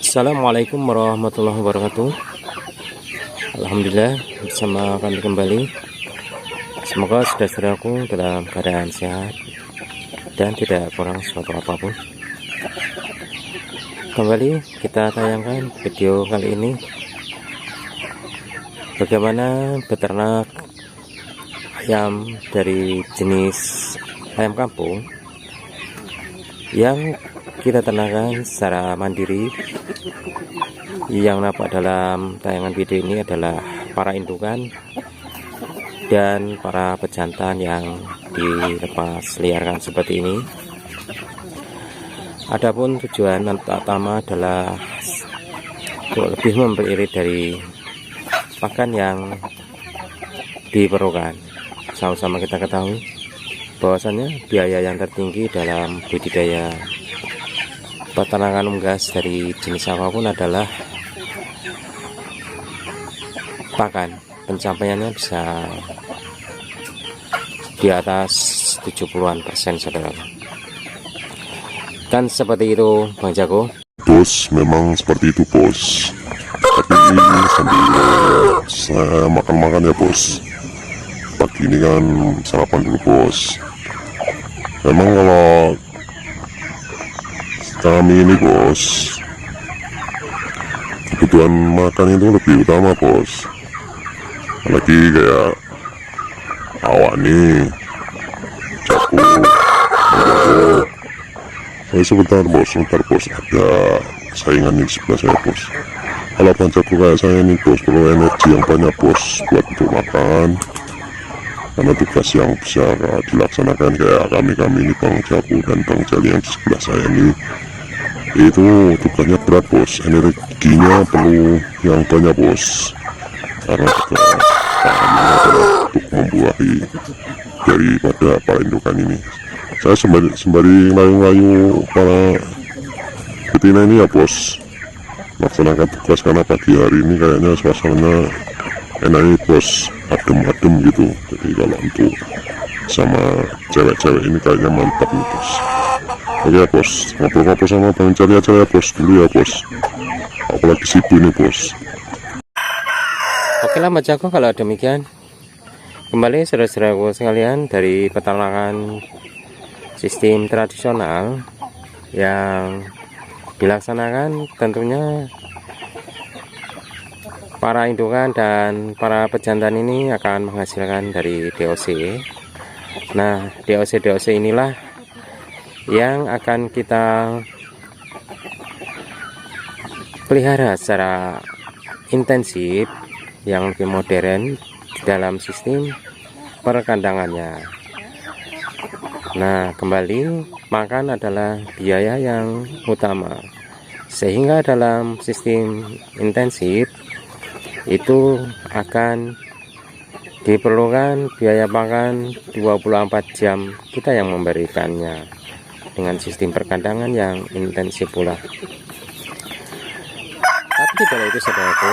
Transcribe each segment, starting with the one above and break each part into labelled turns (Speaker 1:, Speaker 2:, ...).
Speaker 1: Assalamualaikum warahmatullahi wabarakatuh. Alhamdulillah bersama kami kembali. Semoga saudara-saudaraku dalam keadaan sehat dan tidak kurang suatu apapun. Kembali kita tayangkan video kali ini bagaimana beternak ayam dari jenis ayam kampung yang kita ternakkan secara mandiri. Yang nampak dalam tayangan video ini adalah para indukan dan para pejantan yang dilepas liarkan seperti ini. Adapun tujuan utama adalah untuk lebih memperoleh dari pakan yang diperlukan. Sama-sama kita ketahui bahwasannya biaya yang tertinggi dalam budidaya peternakan unggas dari jenis apapun adalah pakan. Pencapaiannya bisa di atas 70-an% saudara. Kan seperti itu Bang Jago?
Speaker 2: Bos, memang seperti itu bos. Tapi ini sambil saya makan-makan ya bos. Pagi ini kan sarapan dulu bos. Memang kalau kami ini bos, kebutuhan makan itu lebih utama bos. Lagi kayak awak nih, jago. Sebentar bos, ada saingan di sebelah saya bos. Kalau Bang Jago kayak saya nih bos, perlu energi yang banyak bos buat untuk makan, karena tugas yang besar dilaksanakan kayak kami ini Bang Jago dan Bang Jali yang di sebelah saya ini. Itu tugasnya berat bos, energinya perlu yang banyak bos, karena juga pakannya adalah untuk membuahi daripada para indukan ini. Saya sembari layu-layu para betina ini ya bos, laksanakan tugas karena pagi hari ini kayaknya suasananya enak bos, adem-adem gitu. Jadi kalau untuk sama cewek-cewek ini kayaknya mantap nih bos. Oke ya bos, ngobrol-ngobrol sama Bang Jali aja ya bos dulu ya bos, apalagi sibuk nih bos.
Speaker 1: Oke lah Mas Jago, kalau demikian kembali saudara-saudaraku sekalian dari peternakan sistem tradisional yang dilaksanakan, tentunya para indukan dan para pejantan ini akan menghasilkan dari DOC. Nah, DOC inilah yang akan kita pelihara secara intensif yang lebih modern di dalam sistem perkandangannya. Nah, kembali makan adalah biaya yang utama, sehingga dalam sistem intensif itu akan diperlukan biaya makan 24 jam kita yang memberikannya dengan sistem perkandangan yang intensif pula. Tapi tidak itu saudaraku,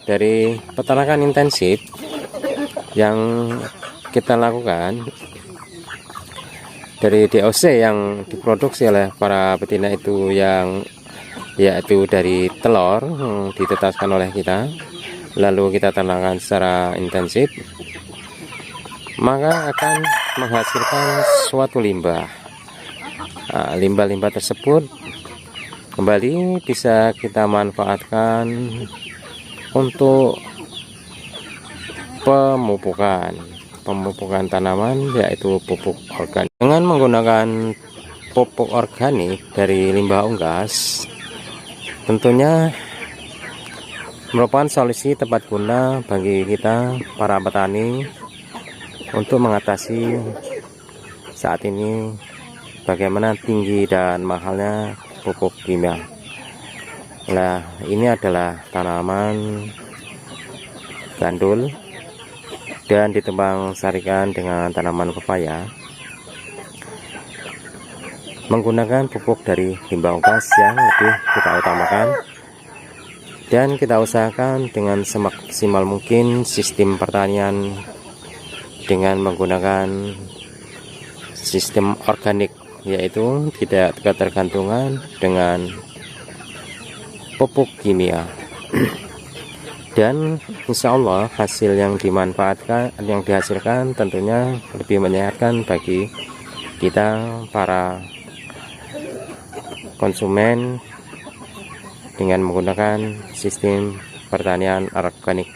Speaker 1: dari peternakan intensif yang kita lakukan, dari DOC yang diproduksi oleh para betina itu, yang yaitu dari telur ditetaskan oleh kita, lalu kita ternakkan secara intensif, maka akan menghasilkan suatu limbah. Nah, limbah-limbah tersebut kembali bisa kita manfaatkan untuk pemupukan tanaman, yaitu pupuk organik. Dengan menggunakan pupuk organik dari limbah unggas, tentunya merupakan solusi tepat guna bagi kita para petani untuk mengatasi saat ini bagaimana tinggi dan mahalnya pupuk kimia. Nah, ini adalah tanaman gandul dan ditebang sarikan dengan tanaman pepaya menggunakan pupuk dari limbah unggas yang lebih kita utamakan, dan kita usahakan dengan semaksimal mungkin sistem pertanian dengan menggunakan sistem organik, yaitu tidak ketergantungan dengan pupuk kimia. Dan insya Allah hasil yang dimanfaatkan, yang dihasilkan tentunya lebih menyehatkan bagi kita para konsumen dengan menggunakan sistem pertanian organik.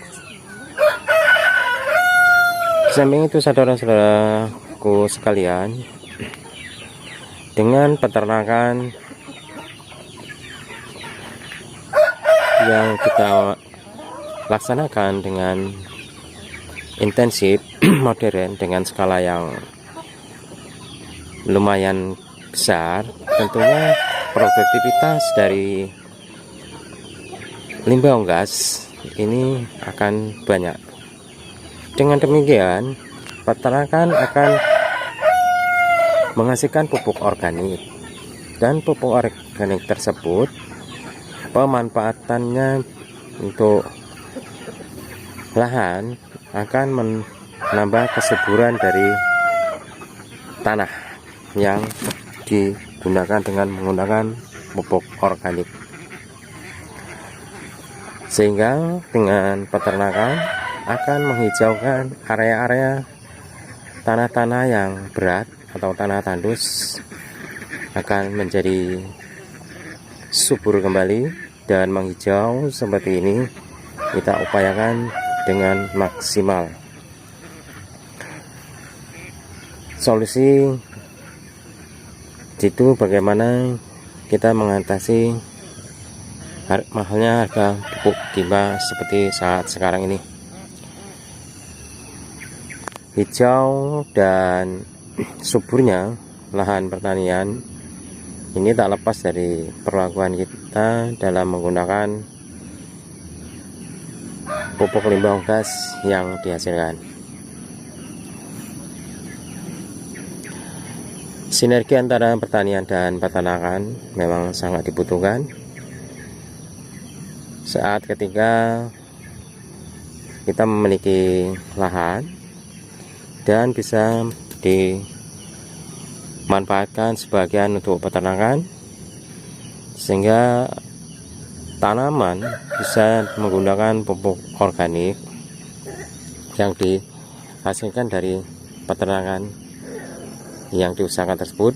Speaker 1: Samping itu saudara-saudaraku sekalian, dengan peternakan yang kita laksanakan dengan intensif, modern, dengan skala yang lumayan besar, tentunya produktivitas dari limbah unggas ini akan banyak. Dengan demikian, peternakan akan menghasilkan pupuk organik, dan pupuk organik tersebut pemanfaatannya untuk lahan akan menambah kesuburan dari tanah yang digunakan dengan menggunakan pupuk organik, sehingga dengan peternakan akan menghijaukan area-area tanah-tanah yang berat atau tanah tandus, akan menjadi subur kembali dan menghijau seperti ini. Kita upayakan dengan maksimal. Solusi itu bagaimana kita mengatasi mahalnya harga pupuk kimia seperti saat sekarang ini. Hijau dan suburnya lahan pertanian ini tak lepas dari perlakuan kita dalam menggunakan pupuk limbah unggas yang dihasilkan. Sinergi antara pertanian dan peternakan memang sangat dibutuhkan saat ketika kita memiliki lahan dan bisa dimanfaatkan sebagian untuk peternakan, sehingga tanaman bisa menggunakan pupuk organik yang dihasilkan dari peternakan yang diusahakan tersebut.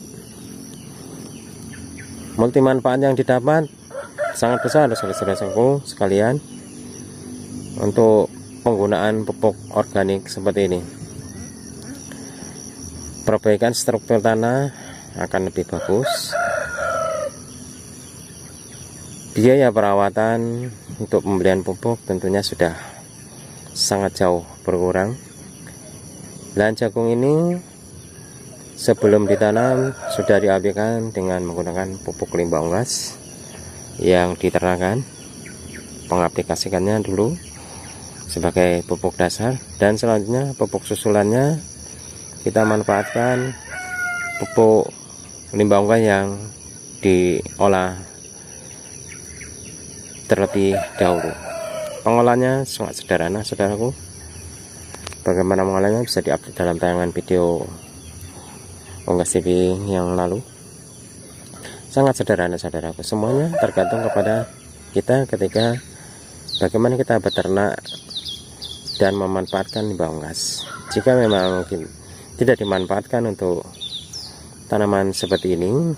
Speaker 1: Multi manfaat yang didapat sangat besar saudara-saudaraku sekalian untuk penggunaan pupuk organik seperti ini. Perbaikan struktur tanah akan lebih bagus. Biaya perawatan untuk pembelian pupuk tentunya sudah sangat jauh berkurang. Lahan jagung ini sebelum ditanam sudah diapikan dengan menggunakan pupuk limbah unggas yang diternakan. Pengaplikasikannya dulu sebagai pupuk dasar, dan selanjutnya pupuk susulannya kita manfaatkan pupuk limbah unggas yang diolah terlebih dahulu. Pengolahannya sangat sederhana saudaraku. Bagaimana mengolahnya bisa diupload dalam tayangan video Unggas TV yang lalu. Sangat sederhana saudaraku, semuanya tergantung kepada kita ketika bagaimana kita beternak dan memanfaatkan limbah unggas. Jika memang mungkin tidak dimanfaatkan untuk tanaman seperti ini,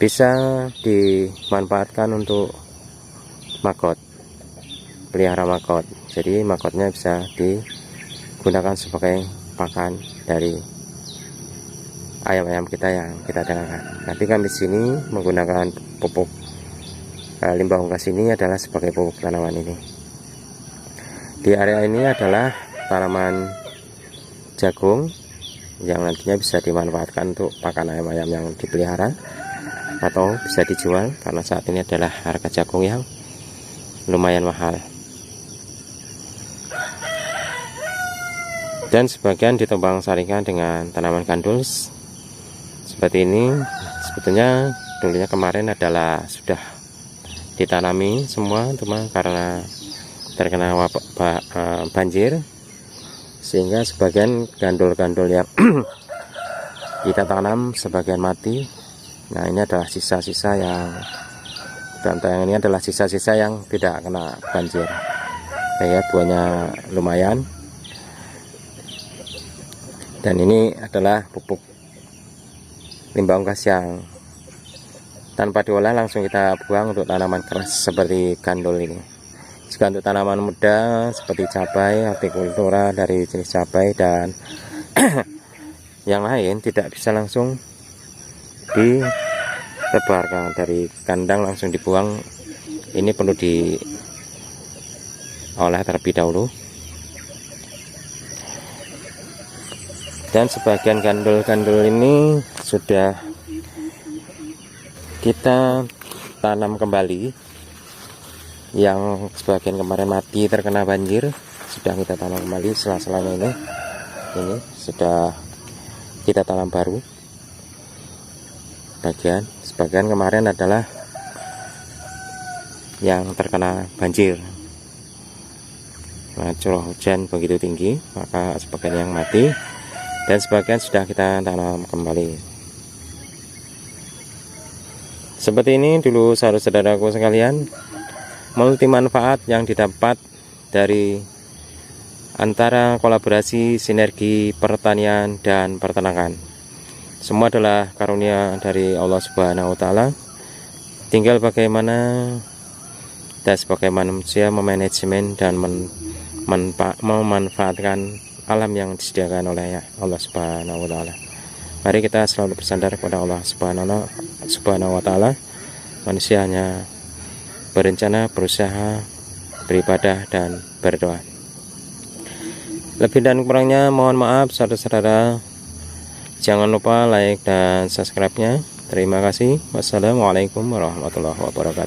Speaker 1: bisa dimanfaatkan untuk magot, pelihara magot. Jadi magotnya bisa digunakan sebagai pakan dari ayam-ayam kita yang kita dengarkan. Tapi kami di sini menggunakan pupuk limbah unggas ini adalah sebagai pupuk tanaman ini. Di area ini adalah tanaman jagung yang nantinya bisa dimanfaatkan untuk pakan ayam-ayam yang dipelihara atau bisa dijual, karena saat ini adalah harga jagung yang lumayan mahal. Dan sebagian ditumpang sarikan dengan tanaman gandul seperti ini. Sebetulnya dulunya kemarin adalah sudah ditanami semua, cuma karena terkena banjir sehingga sebagian gandul-gandul yang kita tanam sebagian mati. Nah, ini adalah sisa-sisa yang dan tayangan ini adalah sisa-sisa yang tidak kena banjir. Ya, buahnya lumayan. Dan ini adalah pupuk limbah unggas yang tanpa diolah langsung kita buang untuk tanaman keras seperti gandul ini. Jika untuk tanaman muda seperti cabai, hortikultura dari jenis cabai dan yang lain tidak bisa langsung ditebarkan dari kandang langsung dibuang. Ini perlu diolah terlebih dahulu. Dan sebagian gandul-gandul ini sudah kita tanam kembali. Yang sebagian kemarin mati terkena banjir sudah kita tanam kembali. Sela-selanya ini sudah kita tanam baru. Sebagian kemarin adalah yang terkena banjir. Nah, curah hujan begitu tinggi, maka sebagian yang mati dan sebagian sudah kita tanam kembali. Seperti ini dulu saudara-saudaraku sekalian, multi manfaat yang didapat dari antara kolaborasi sinergi pertanian dan peternakan. Semua adalah karunia dari Allah Subhanahu wa Ta'ala. Tinggal bagaimana dan sebagai manusia memanajemen dan memanfaatkan alam yang disediakan oleh Allah Subhanahu wa Ta'ala. Mari kita selalu bersandar kepada Allah Subhanahu wa Ta'ala. Manusia hanya berencana, berusaha, beribadah dan berdoa. Lebih dan kurangnya mohon maaf saudara-saudara. Jangan lupa like dan subscribe-nya. Terima kasih. Wassalamualaikum warahmatullahi wabarakatuh.